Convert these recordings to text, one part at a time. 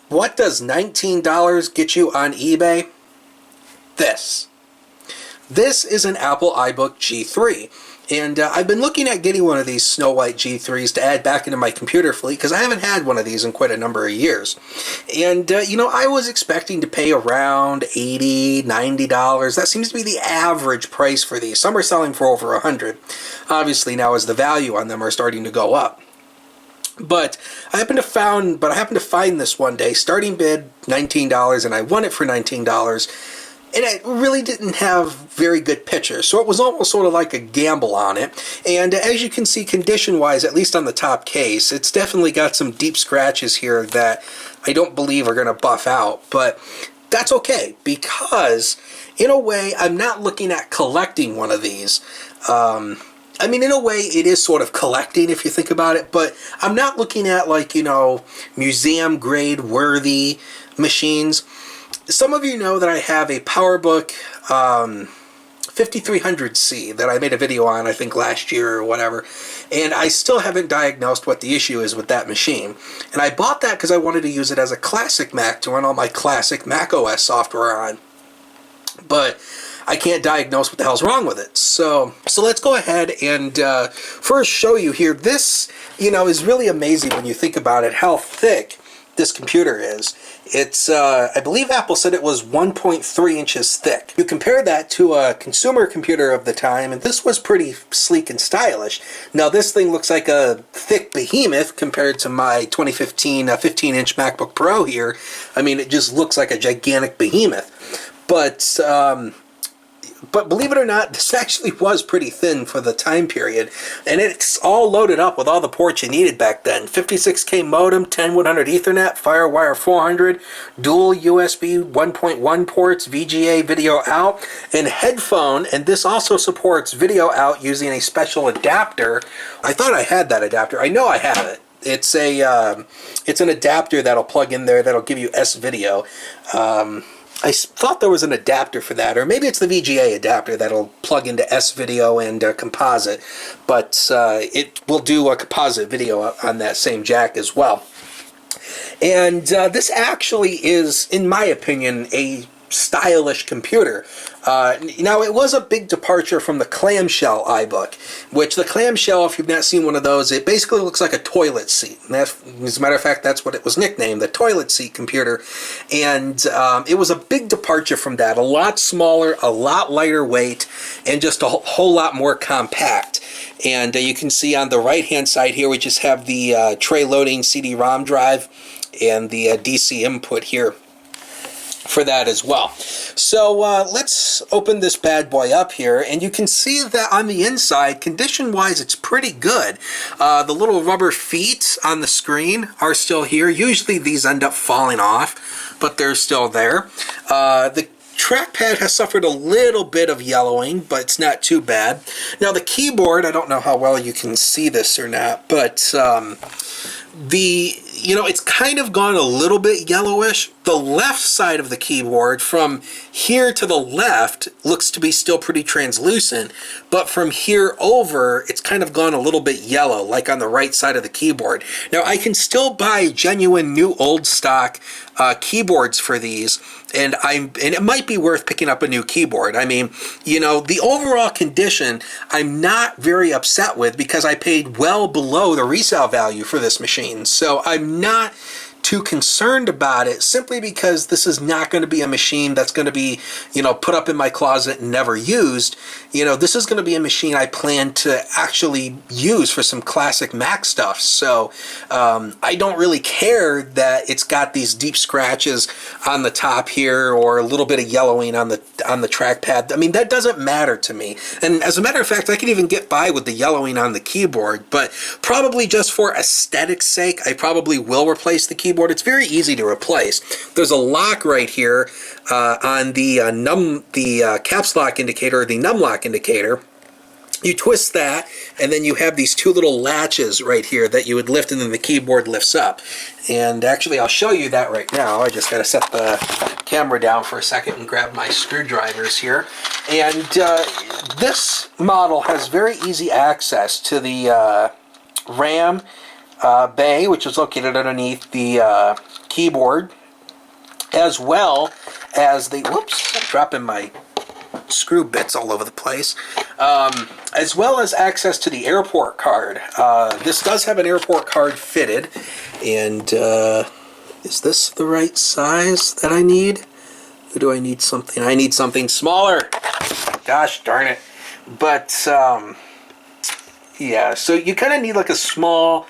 What does $19 get you on eBay? This. This is an Apple iBook G3. And I've been looking at getting one of these Snow White G3s to add back into my computer fleet because I haven't had one of these in quite a number of years. And, you know, I was expecting to pay around $80, $90. That seems to be the average price for these. Some are selling for over $100. Obviously, now as the value on them are starting to go up. But I happened to find this one day, starting bid $19, and I won it for $19. And it really didn't have very good pictures, so it was almost sort of like a gamble on it. And as you can see, condition-wise, at least on the top case, it's definitely got some deep scratches here that I don't believe are going to buff out. But that's okay, because in a way, I'm not looking at collecting one of these. I mean, in a way, it is sort of collecting if you think about it, but I'm not looking at, like, you know, museum-grade worthy machines. Some of you know that I have a PowerBook 5300C that I made a video on, I think, last year or whatever, and I still haven't diagnosed what the issue is with that machine. And I bought that because I wanted to use it as a classic Mac to run all my classic Mac OS software on. But I can't diagnose what the hell's wrong with it. So let's go ahead and first show you here. This, you know, is really amazing when you think about it, how thick this computer is. It's, I believe Apple said it was 1.3 inches thick. You compare that to a consumer computer of the time, and this was pretty sleek and stylish. Now this thing looks like a thick behemoth compared to my 2015 15-inch MacBook Pro here. I mean, it just looks like a gigantic behemoth. But believe it or not, this actually was pretty thin for the time period, and it's all loaded up with all the ports you needed back then. 56K modem, 10100 Ethernet, FireWire 400, dual USB 1.1 ports, VGA video out, and headphone, and this also supports video out using a special adapter. I thought I had that adapter. I know I have it. It's an adapter that'll plug in there that'll give you S-video. I thought there was an adapter for that, or maybe it's the VGA adapter that'll plug into S-video and composite, but it will do a composite video on that same jack as well. And this actually is, in my opinion, a stylish computer. Now, it was a big departure from the clamshell iBook, which the clamshell, if you've not seen one of those, it basically looks like a toilet seat. And that, as a matter of fact, that's what it was nicknamed, the toilet seat computer. And it was a big departure from that, a lot smaller, a lot lighter weight, and just a whole lot more compact. And you can see on the right-hand side here, we just have the tray loading CD-ROM drive and the DC input here for that as well. So let's open this bad boy up here, and you can see that on the inside, condition-wise, it's pretty good. The little rubber feet on the screen are still here. Usually these end up falling off, but they're still there. The trackpad has suffered a little bit of yellowing, but it's not too bad. Now the keyboard, I don't know how well you can see this or not, but it's kind of gone a little bit yellowish. The left side of the keyboard, from here to the left, looks to be still pretty translucent, but from here over, it's kind of gone a little bit yellow, like on the right side of the keyboard. Now, I can still buy genuine new old stock keyboards for these, and it might be worth picking up a new keyboard. I mean, you know, the overall condition, I'm not very upset with, because I paid well below the resale value for this machine. So I'm not too concerned about it, simply because this is not going to be a machine that's going to be, you know, put up in my closet and never used. You know, this is going to be a machine I plan to actually use for some classic Mac stuff. So I don't really care that it's got these deep scratches on the top here, or a little bit of yellowing on the trackpad. I mean, that doesn't matter to me. And as a matter of fact, I can even get by with the yellowing on the keyboard, but probably just for aesthetic's sake, I probably will replace the keyboard. It's very easy to replace. There's a lock right here on the caps lock indicator, or the num lock indicator. You twist that, and then you have these two little latches right here that you would lift, and then the keyboard lifts up. And actually, I'll show you that right now. I just got to set the camera down for a second and grab my screwdrivers here. And this model has very easy access to the RAM bay, which is located underneath the keyboard, as well as the, whoops, I'm dropping my screw bits all over the place, as well as access to the airport card. This does have an airport card fitted, and is this the right size that I need? Or do I need something? I need something smaller. Gosh darn it. But, yeah, so you kind of need like a small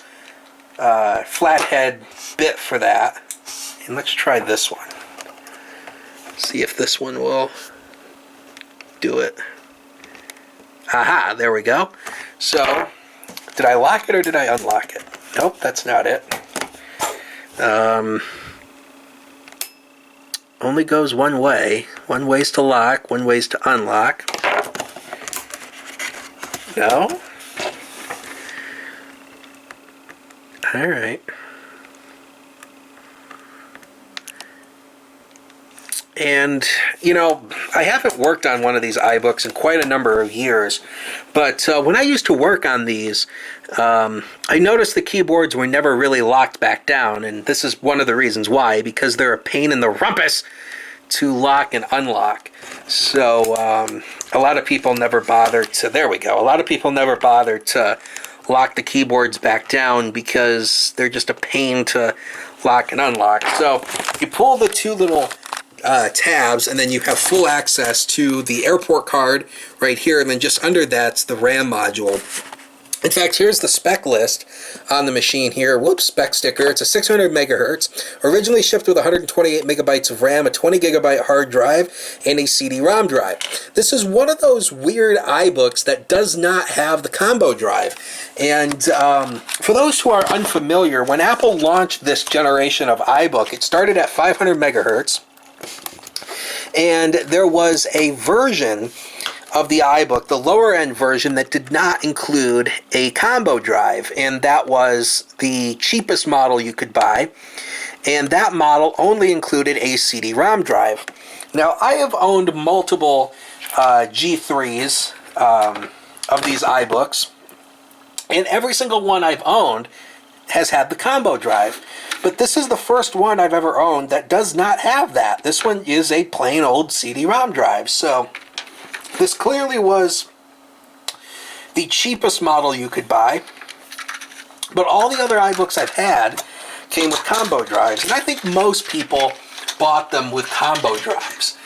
flathead bit for that. And let's try this one. See if this one will do it. Aha, there we go. So, did I lock it or did I unlock it? Nope, that's not it. Only goes one way. One way's to lock, one way's to unlock. No? Alright. And, you know, I haven't worked on one of these iBooks in quite a number of years, but when I used to work on these, I noticed the keyboards were never really locked back down, and this is one of the reasons why, because they're a pain in the rumpus to lock and unlock. So, a lot of people never bothered to, there we go, a lot of people never bothered to lock the keyboards back down because they're just a pain to lock and unlock. So, you pull the two little tabs, and then you have full access to the airport card right here, and then just under that's the RAM module. In fact, here's the spec list on the machine here. Whoops, spec sticker. It's a 600 megahertz, originally shipped with 128 megabytes of RAM, a 20 gigabyte hard drive, and a CD-ROM drive. This is one of those weird iBooks that does not have the combo drive. And for those who are unfamiliar, when Apple launched this generation of iBook, it started at 500 megahertz. And there was a version of the iBook, the lower end version, that did not include a combo drive, and that was the cheapest model you could buy, and that model only included a CD-ROM drive. Now, I have owned multiple G3s of these iBooks, and every single one I've owned has had the combo drive. But this is the first one I've ever owned that does not have that. This one is a plain old CD-ROM drive. So this clearly was the cheapest model you could buy. But all the other iBooks I've had came with combo drives. And I think most people bought them with combo drives.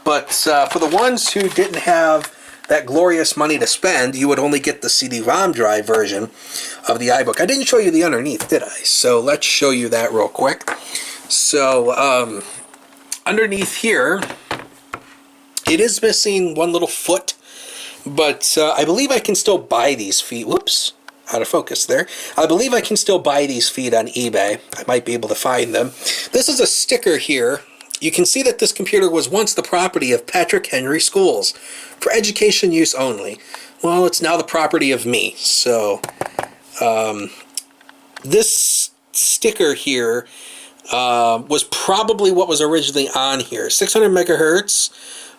But for the ones who didn't have that glorious money to spend, you would only get the CD-ROM drive version of the iBook. I didn't show you the underneath, did I? So let's show you that real quick. So underneath here, it is missing one little foot, but I believe I can still buy these feet. Whoops, out of focus there. I believe I can still buy these feet on eBay. I might be able to find them. This is a sticker here. You can see that this computer was once the property of Patrick Henry Schools for education use only. Well, it's now the property of me. So this sticker here was probably what was originally on here. 600 megahertz,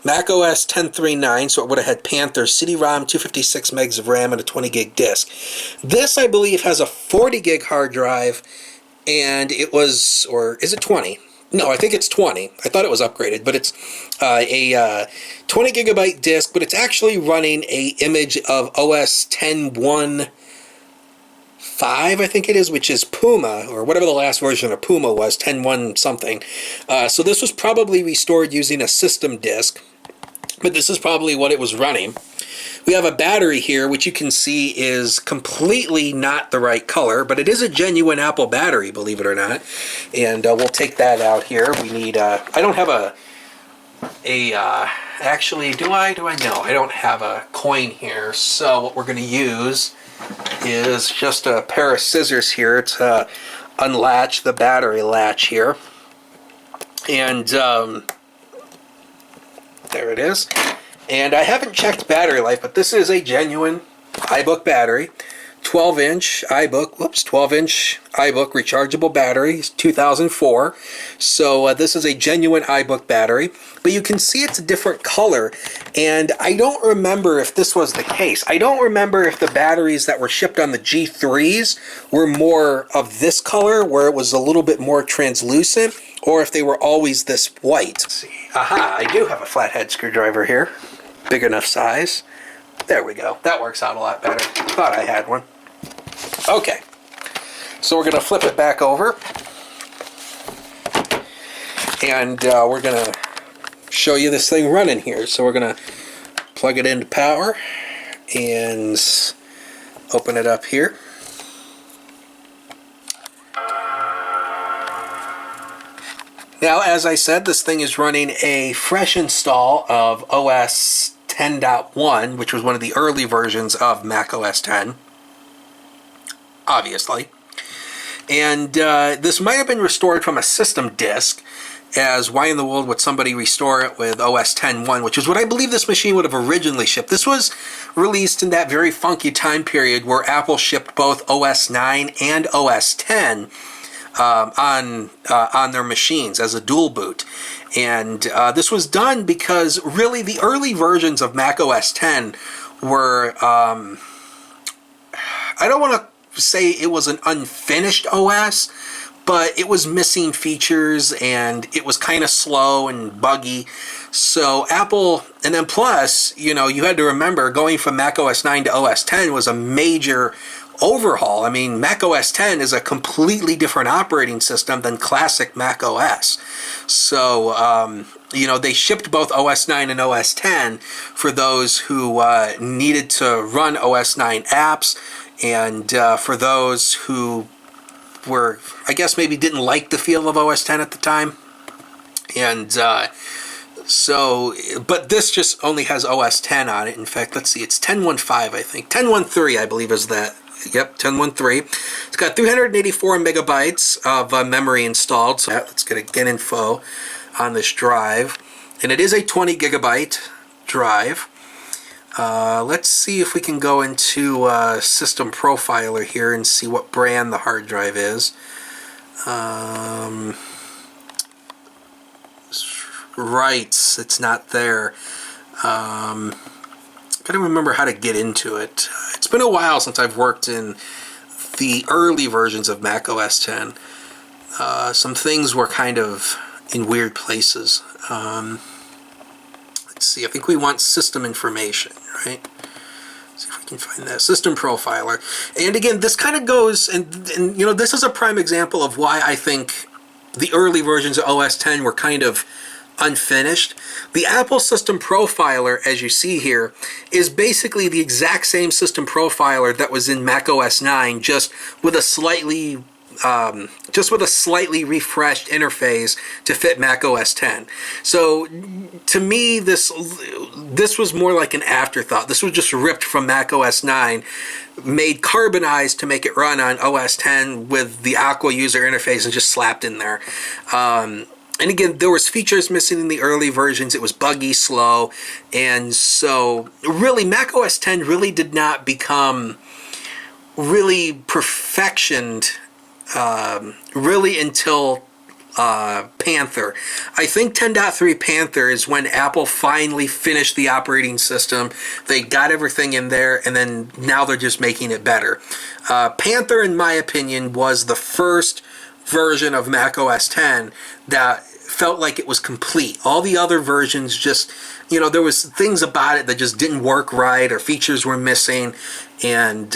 Mac OS 10.3.9, so it would have had Panther, CD-ROM, 256 megs of RAM, and a 20 gig disk. This, I believe, has a 40 gig hard drive, and it was, or is it 20? No, I think it's 20. I thought it was upgraded, but it's a 20 gigabyte disk, but it's actually running a image of OS 10.1.5, I think it is, which is Puma, or whatever the last version of Puma was, 10.1 something. So this was probably restored using a system disk, but this is probably what it was running. We have a battery here, which you can see is completely not the right color, but it is a genuine Apple battery, believe it or not. And we'll take that out here. We need, I don't have actually, do I? No, I don't have a coin here. So what we're going to use is just a pair of scissors here to unlatch the battery latch here. And there it is. And I haven't checked battery life, but this is a genuine iBook battery. 12-inch iBook, 12-inch iBook rechargeable battery, 2004. So this is a genuine iBook battery, but you can see it's a different color, and I don't remember if this was the case. I don't remember if the batteries that were shipped on the G3s were more of this color, where it was a little bit more translucent, or if they were always this white. Let's see. Aha, I do have a flathead screwdriver here, big enough size. There we go. That works out a lot better. Thought I had one. Okay, so we're going to flip it back over, and we're going to show you this thing running here. So we're going to plug it into power and open it up here. Now, as I said, this thing is running a fresh install of OS 10.1, which was one of the early versions of Mac OS 10, obviously. And this might have been restored from a system disk, as why in the world would somebody restore it with OS 10.1, which is what I believe this machine would have originally shipped. This was released in that very funky time period where Apple shipped both OS 9 and OS 10 on their machines as a dual boot. And this was done because really the early versions of Mac OS 10 were, I don't want to say it was an unfinished OS, but it was missing features and it was kind of slow and buggy. So Apple, and then plus, you know, you had to remember going from Mac OS 9 to OS 10 was a major overhaul. I mean, Mac OS 10 is a completely different operating system than classic Mac OS. So, you know, they shipped both OS 9 and OS 10 for those who needed to run OS 9 apps, and for those who were, I guess, maybe didn't like the feel of OS 10 at the time. And so, but this just only has OS 10 on it. In fact, let's see, it's 10.15, I think. 10.13, I believe, is that. Yep, 10.13. It's got 384 megabytes of memory installed. So let's get info on this drive. And it is a 20 gigabyte drive. Let's see if we can go into System Profiler here and see what brand the hard drive is. Right, it's not there. Gotta remember how to get into it. It's been a while since I've worked in the early versions of Mac OS 10. Some things were kind of in weird places. Let's see, I think we want system information, right? Let's see if we can find that. System Profiler. And again, this kind of goes, and you know, this is a prime example of why I think the early versions of OS 10 were kind of unfinished. The Apple System Profiler, as you see here, is basically the exact same System Profiler that was in Mac OS 9, just with a slightly refreshed interface to fit Mac OS 10. So to me, this was more like an afterthought. This was just ripped from Mac OS 9, made carbonized to make it run on OS 10 with the Aqua user interface, and just slapped in there. And again, there was features missing in the early versions. It was buggy, slow, and so really Mac OS 10 really did not become really perfectioned really until Panther. I think 10.3 Panther is when Apple finally finished the operating system. They got everything in there, and then now they're just making it better. Panther, in my opinion, was the first version of Mac OS 10 that felt like it was complete. All the other versions just, you know, there was things about it that just didn't work right, or features were missing. And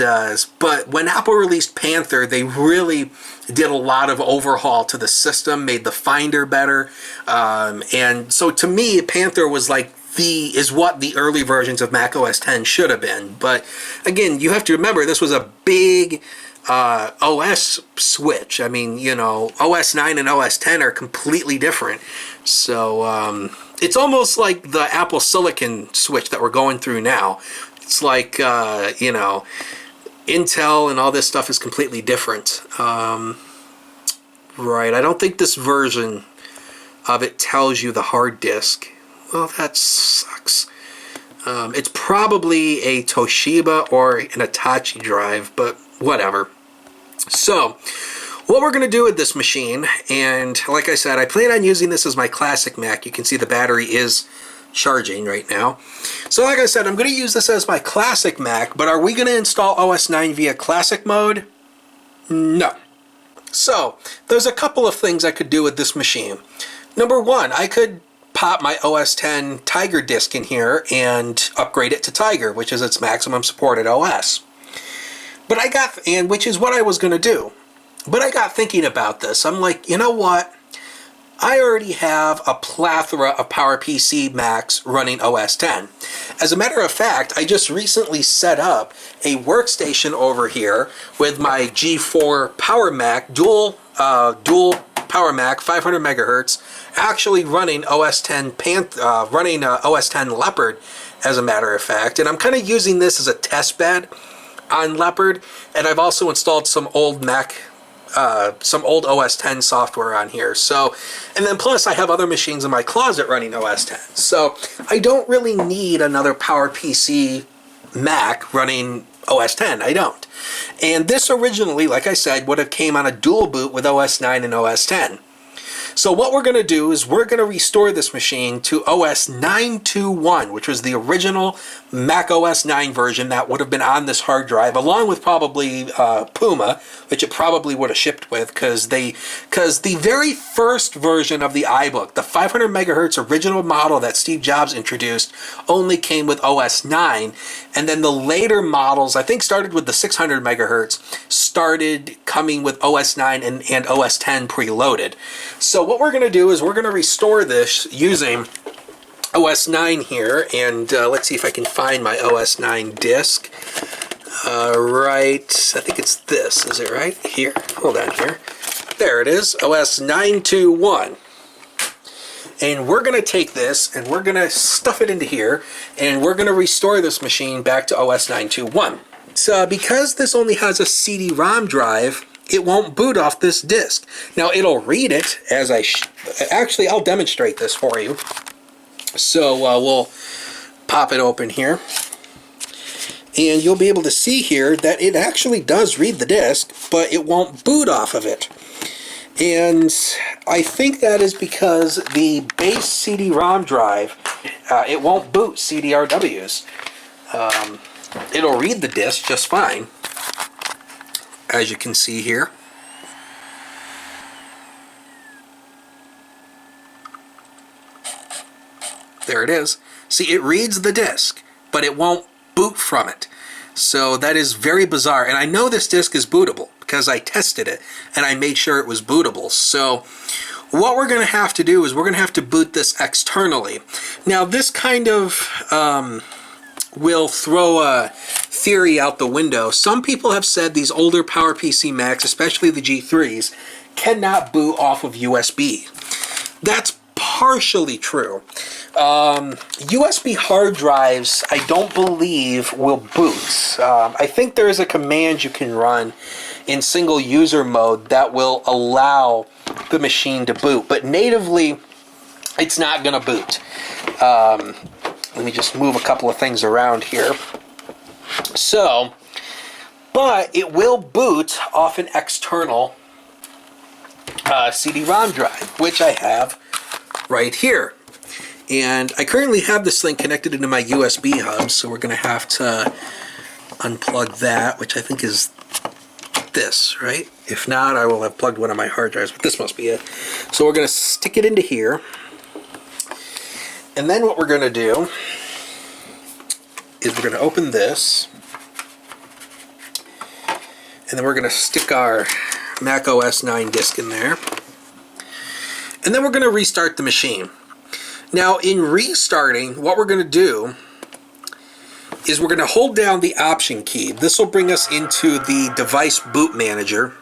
but when Apple released Panther, they really did a lot of overhaul to the system, made the Finder better, and so to me, Panther was like is what the early versions of Mac OS 10 should have been. But again, you have to remember, this was a big OS switch. I mean, you know, OS 9 and OS 10 are completely different. So it's almost like the Apple Silicon switch that we're going through now. It's like, you know, Intel and all this stuff is completely different. Right, I don't think this version of it tells you the hard disk. Well, that sucks. It's probably a Toshiba or an Hitachi drive, but whatever. So what we're going to do with this machine, and like I said, I plan on using this as my classic Mac. You can see the battery is charging right now. So like I said, I'm going to use this as my classic Mac, but are we going to install OS 9 via classic mode? No. So there's a couple of things I could do with this machine. Number one, I could pop my OS 10 Tiger disk in here and upgrade it to Tiger, which is its maximum supported OS. But which is what I was going to do. But I got thinking about this. I'm like, you know what? I already have a plethora of PowerPC Macs running OS 10. As a matter of fact, I just recently set up a workstation over here with my G4 Power Mac, dual Power Mac, 500 megahertz, actually running OS 10 OS 10 Leopard, as a matter of fact. And I'm kind of using this as a test bed on Leopard, and I've also installed some old OS 10 software on here. So, and then plus I have other machines in my closet running OS 10. So I don't really need another PowerPC Mac running OS 10. I don't. And this originally, like I said, would have came on a dual boot with OS 9 and OS 10. So what we're going to do is we're going to restore this machine to OS 9.2.1, which was the original Mac OS 9 version that would have been on this hard drive, along with probably Puma, which it probably would have shipped with, because the very first version of the iBook, the 500 megahertz original model that Steve Jobs introduced, only came with OS 9, and then the later models, I think started with the 600 megahertz, started coming with OS 9 and OS 10 preloaded. So what we're going to do is we're going to restore this using OS 9 here, and let's see if I can find my OS 9 disk. Right, I think it's this, is it right? Here, hold on here. There it is, OS 9.2.1. And we're going to take this and we're going to stuff it into here, and we're going to restore this machine back to OS 9.2.1. So because this only has a CD-ROM drive, it won't boot off this disk. Now it'll read it as actually I'll demonstrate this for you. So we'll pop it open here, and you'll be able to see here that it actually does read the disk, but it won't boot off of it. And I think that is because the base CD-ROM drive, it won't boot CDRWs. It'll read the disk just fine, as you can see here. There it is. See, it reads the disk, but it won't boot from it. So that is very bizarre. And I know this disk is bootable because I tested it and I made sure it was bootable. So what we're going to have to do is we're going to have to boot this externally. Now this kind of will throw a theory out the window. Some people have said these older PowerPC Macs, especially the G3s, cannot boot off of USB. That's partially true. USB hard drives, I don't believe, will boot. I think there is a command you can run in single user mode that will allow the machine to boot, but natively it's not going to boot. Let me just move a couple of things around here. So, but it will boot off an external CD-ROM drive, which I have right here. And I currently have this thing connected into my USB hub, so we're going to have to unplug that, which I think is this, right? If not, I will have plugged one of my hard drives, but this must be it. So we're going to stick it into here. And then what we're going to do is we're going to open this, and then we're going to stick our Mac OS 9 disk in there. And then we're going to restart the machine. Now, in restarting, what we're going to do is we're going to hold down the Option key. This will bring us into the device boot manager.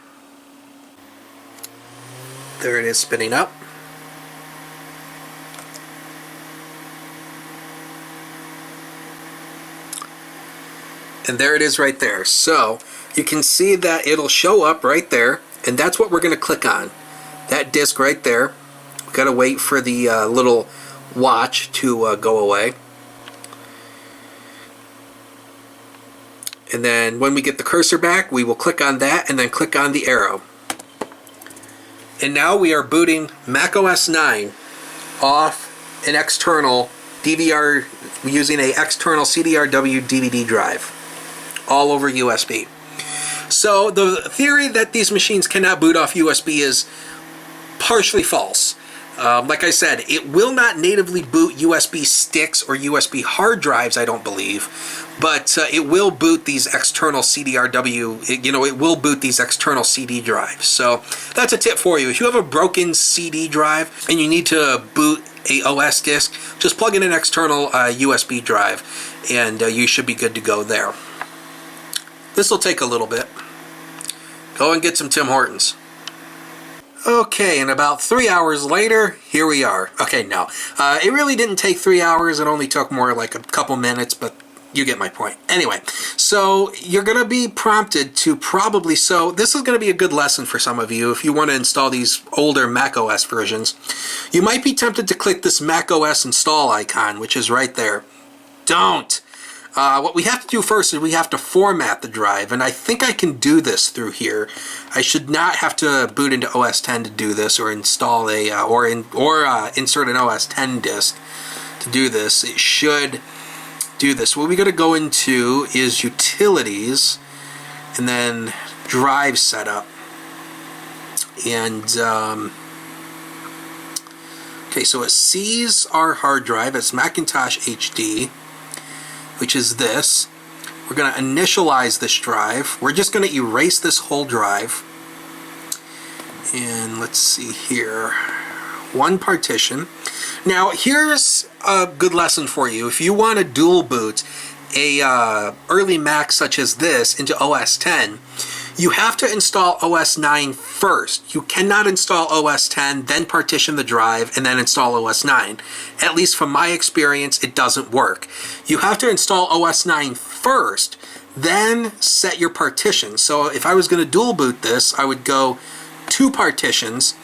There it is, spinning up. And there it is right there. So you can see that it'll show up right there, and that's what we're going to click on. That disk right there. We've got to wait for the little watch to go away. And then when we get the cursor back, we will click on that and then click on the arrow. And now we are booting Mac OS 9 off an external DVR, using an external CDRW DVD drive, all over USB. So the theory that these machines cannot boot off USB is partially false. Like I said, it will not natively boot USB sticks or USB hard drives, I don't believe, but it will boot these external CDRW, it will boot these external CD drives. So that's a tip for you. If you have a broken CD drive and you need to boot a OS disk, just plug in an external USB drive and you should be good to go there. This will take a little bit. Go and get some Tim Hortons. Okay, and about 3 hours later, here we are. Okay, no, it really didn't take 3 hours. It only took more like a couple minutes, but you get my point. Anyway, so you're going to be prompted to probably, so this is going to be a good lesson for some of you if you want to install these older Mac OS versions. You might be tempted to click this Mac OS install icon, which is right there. Don't. What we have to do first is we have to format the drive, and I think I can do this through here. I should not have to boot into OS 10 to do this, or install a insert an OS 10 disk to do this. It should do this. What we got to go into is utilities, and then drive setup, and okay, so it sees our hard drive as Macintosh HD, which is this. We're going to initialize this drive. We're just going to erase this whole drive. And let's see here. One partition. Now, here's a good lesson for you. If you want to dual boot a early Mac such as this into OS 10, you have to install OS 9 first. You cannot install OS 10, then partition the drive, and then install OS 9. At least from my experience, it doesn't work. You have to install OS 9 first, then set your partitions. So if I was going to dual boot this, I would go 2 partitions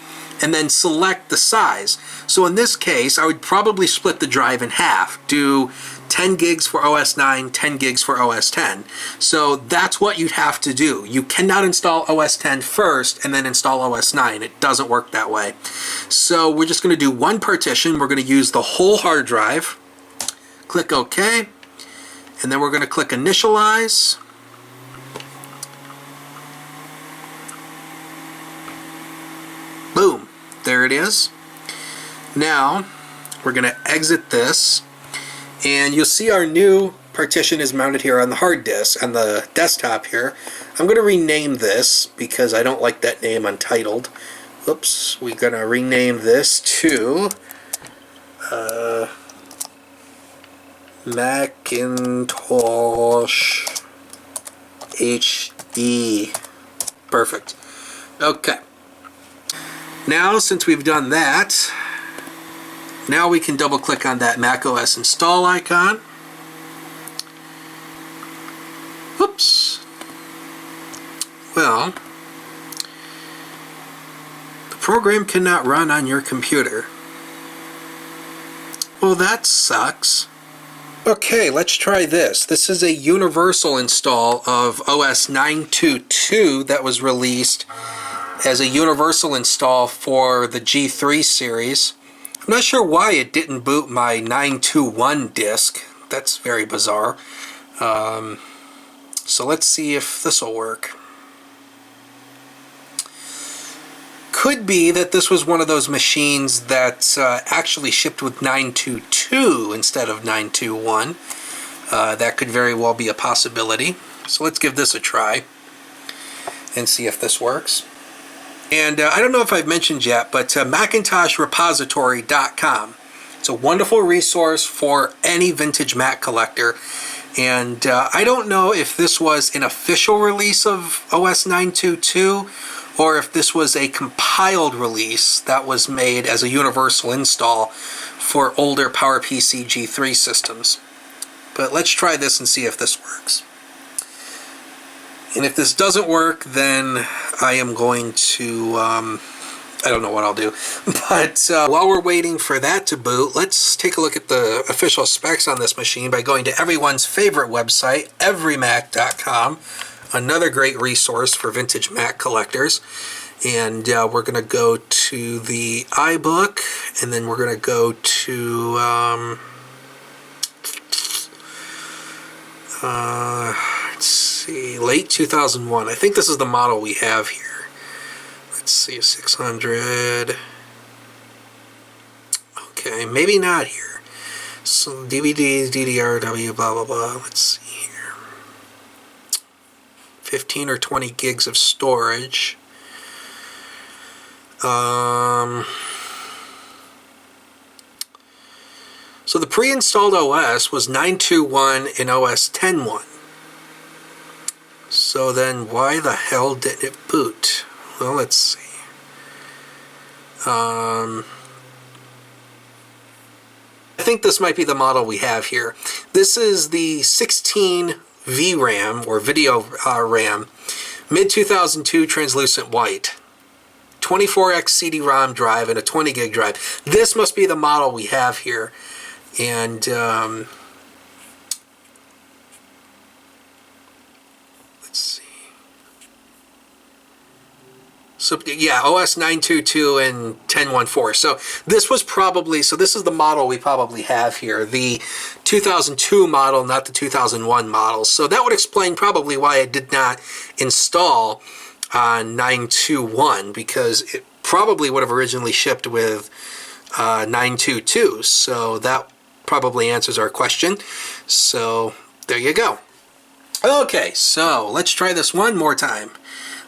and then select the size. So in this case, I would probably split the drive in half, do 10 gigs for OS 9, 10 gigs for OS 10. So that's what you'd have to do. You cannot install OS 10 first and then install OS 9. It doesn't work that way. So we're just going to do one partition. We're going to use the whole hard drive. Click OK. And then we're going to click Initialize. Boom. There it is. Now we're going to exit this. And you'll see our new partition is mounted here on the hard disk, on the desktop here. I'm going to rename this because I don't like that name untitled. Oops, we're going to rename this to Macintosh HD. Perfect. Okay. Now, since we've done that, now we can double click on that Mac OS install icon. Whoops. Well, the program cannot run on your computer. Well, that sucks. Okay, let's try this. This is a universal install of OS 9.2.2 that was released as a universal install for the G3 series. I'm not sure why it didn't boot my 921 disk. That's very bizarre. So let's see if this will work. Could be that this was one of those machines that actually shipped with 922 instead of 921. That could very well be a possibility. So let's give this a try and see if this works. And I don't know if I've mentioned yet, but MacintoshrRepository.com. It's a wonderful resource for any vintage Mac collector. And I don't know if this was an official release of OS 9.2.2 or if this was a compiled release that was made as a universal install for older PowerPC G3 systems. But let's try this and see if this works. And if this doesn't work, then I am going to I don't know what I'll do. But while we're waiting for that to boot, let's take a look at the official specs on this machine by going to everyone's favorite website, everymac.com. Another great resource for vintage Mac collectors. And we're going to go to the iBook, and then we're going to go to let's see, late 2001. I think this is the model we have here. Let's see, 600. Okay, maybe not here. So DVDs, DDRW, blah, blah, blah. Let's see here. 15 or 20 gigs of storage. So the pre-installed OS was 9.2.1 and OS 10.1. So then why the hell didn't it boot? Well, let's see. I think this might be the model we have here. This is the 16 VRAM, or video RAM, mid-2002 translucent white. 24x CD-ROM drive and a 20 gig drive. This must be the model we have here. And let's see. So yeah, OS 9.2.2 and 10.1.4. So this was probably, so this is the model we probably have here. The 2002 model, not the 2001 model. So that would explain probably why it did not install on 9.2.1, because it probably would have originally shipped with 9.2.2. So that probably answers our question. So there you go. Okay, so let's try this one more time.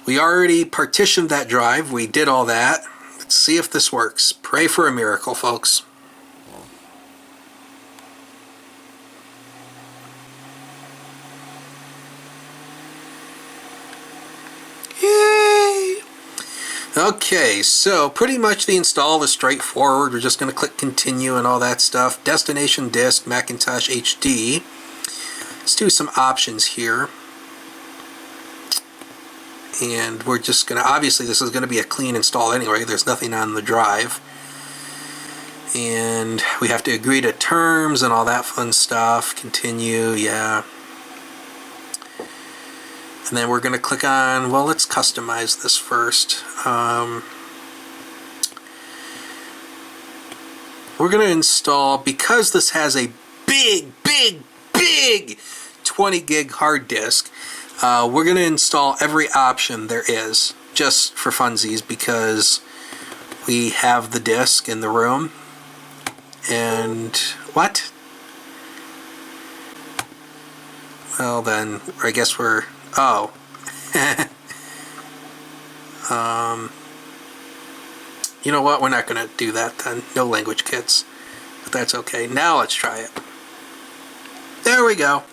We already partitioned that drive. We did all that. Let's see if this works. Pray for a miracle, folks. Yay! Okay, so pretty much the install is straightforward. We're just going to click continue and all that stuff. Destination disk, Macintosh HD. Let's do some options here. And we're just going to, obviously this is going to be a clean install anyway. There's nothing on the drive. And we have to agree to terms and all that fun stuff. Continue, yeah. And then we're going to click on, well, let's customize this first. We're going to install, because this has a big 20 gig hard disk, we're going to install every option there is, just for funsies, because we have the disk in the room. And what? Well then, I guess we're, oh. You know what, we're not going to do that then. No language kits. But that's okay. Now let's try it. There we go.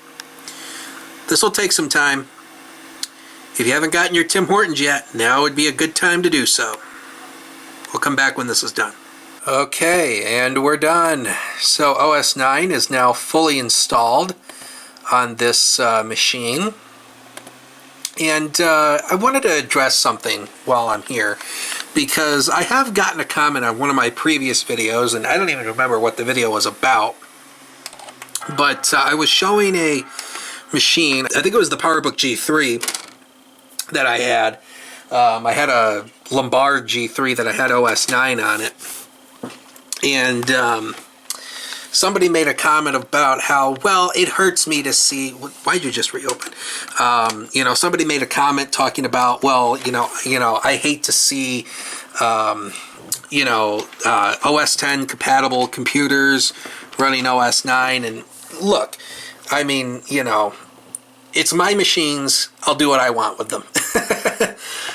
This will take some time. If you haven't gotten your Tim Hortons yet, now would be a good time to do so. We'll come back when this is done. Okay, and we're done. So OS 9 is now fully installed on this machine. And I wanted to address something while I'm here, because I have gotten a comment on one of my previous videos, and I don't even remember what the video was about. But I was showing a machine, I think it was the PowerBook G3 that I had. I had a Lombard G3 that I had OS 9 on it. And somebody made a comment about how, well, it hurts me to see, why'd you just reopen? You know, somebody made a comment talking about, well, you know, I hate to see, OS 10 compatible computers running OS 9. And look, I mean, you know, it's my machines. I'll do what I want with them.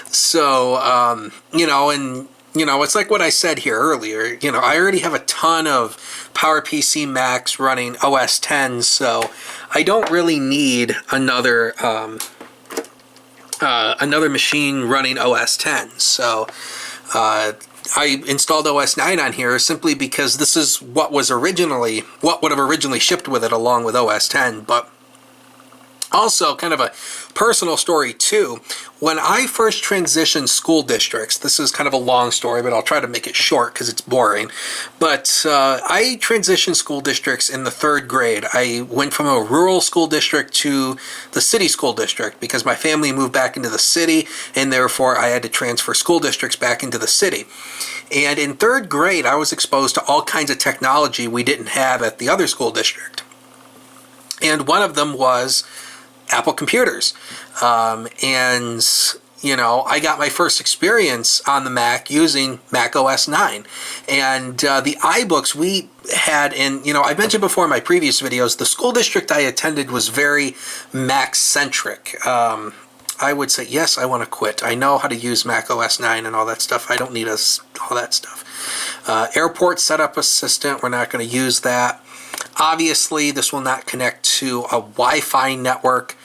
So, it's like what I said here earlier. You know, I already have a ton of PowerPC Macs running OS 10, so I don't really need another machine running OS 10. So I installed OS 9 on here simply because this is what would have originally shipped with it along with OS 10. But Also, kind of a personal story too. When I first transitioned school districts, this is kind of a long story, but I'll try to make it short because it's boring. But I transitioned school districts in the 3rd grade. I went from a rural school district to the city school district because my family moved back into the city, and therefore I had to transfer school districts back into the city. And in 3rd grade, I was exposed to all kinds of technology we didn't have at the other school district. And one of them was Apple computers. And, you know, I got my first experience on the Mac using Mac OS 9. And the iBooks we had, and, you know, I mentioned before in my previous videos, the school district I attended was very Mac-centric. I would say, yes, I want to quit. I know how to use Mac OS 9 and all that stuff. I don't need all that stuff. Airport setup assistant, we're not going to use that. Obviously, this will not connect to a Wi-Fi network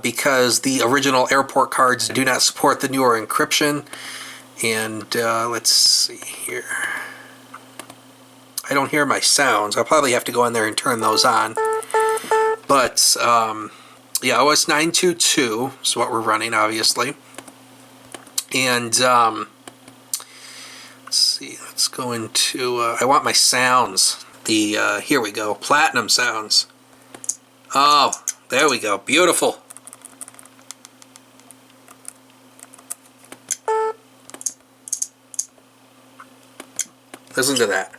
because the original airport cards do not support the newer encryption. And let's see here. I don't hear my sounds. I'll probably have to go in there and turn those on. But yeah, OS 9.2.2 is what we're running, obviously. And let's see. Let's go into. I want my sounds. Here we go, platinum sounds. Oh, there we go, beautiful. Listen to that.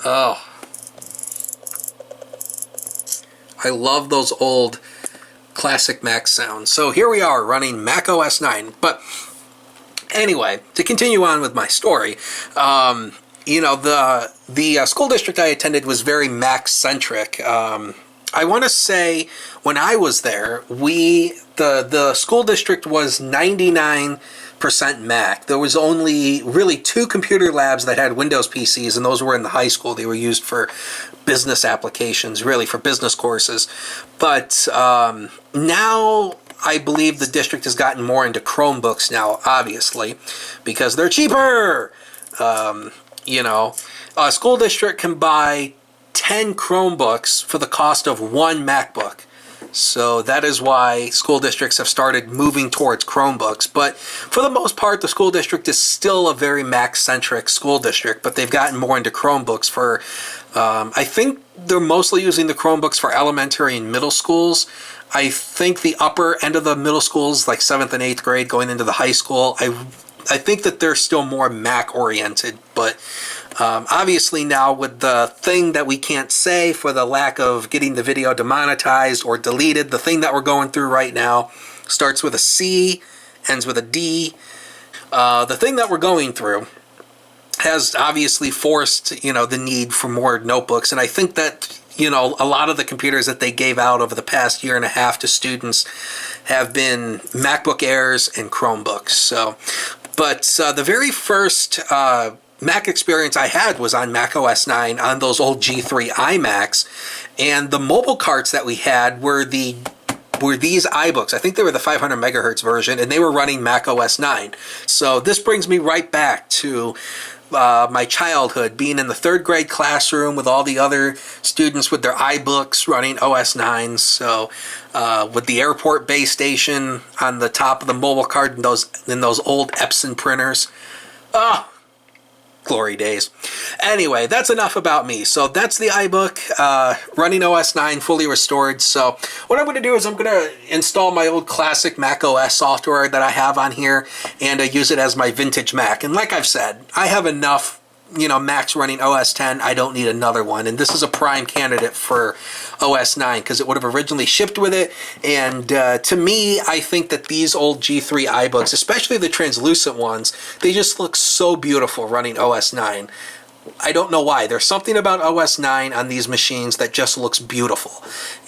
Oh, I love those old classic Mac sounds. So here we are running Mac OS 9. But anyway, to continue on with my story, you know, the school district I attended was very Mac-centric. I want to say when I was there, the school district was 99% Mac. There was only really 2 computer labs that had Windows PCs, and those were in the high school. They were used for business applications, really for business courses. But now I believe the district has gotten more into Chromebooks now, obviously, because they're cheaper. You know, a school district can buy 10 Chromebooks for the cost of 1 MacBook. So that is why school districts have started moving towards Chromebooks. But for the most part, the school district is still a very Mac-centric school district, but they've gotten more into Chromebooks for, I think they're mostly using the Chromebooks for elementary and middle schools. I think the upper end of the middle schools, like 7th and 8th grade, going into the high school, I think that they're still more Mac-oriented, but obviously now with the thing that we can't say for the lack of getting the video demonetized or deleted, the thing that we're going through right now starts with a C, ends with a D. The thing that we're going through has obviously forced, you know, the need for more notebooks, and I think that, you know, a lot of the computers that they gave out over the past year and a half to students have been MacBook Airs and Chromebooks. So, but the very first Mac experience I had was on Mac OS 9 on those old G3 iMacs, and the mobile carts that we had were these iBooks. I think they were the 500 megahertz version, and they were running Mac OS 9. So this brings me right back to my childhood, being in the 3rd grade classroom with all the other students with their iBooks running OS 9. So with the airport base station on the top of the mobile cart and those old Epson printers. Oh, glory days. Anyway, that's enough about me. So that's the iBook running OS 9 fully restored. So what I'm going to do is I'm going to install my old classic Mac OS software that I have on here and use it as my vintage Mac. And like I've said, I have enough, you know, Macs running OS 10. I don't need another one. And this is a prime candidate for OS 9 because it would have originally shipped with it. And to me, I think that these old G3 iBooks, especially the translucent ones, they just look so beautiful running OS 9. I don't know why. There's something about OS 9 on these machines that just looks beautiful.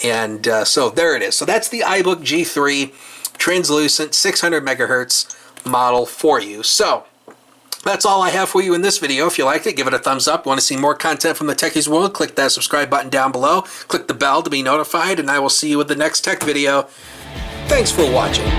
And so there it is. So that's the iBook G3 translucent 600 megahertz model for you. So that's all I have for you in this video. If you liked it, give it a thumbs up. Want to see more content from the Techies World? Click that subscribe button down below. Click the bell to be notified, and I will see you with the next tech video. Thanks for watching.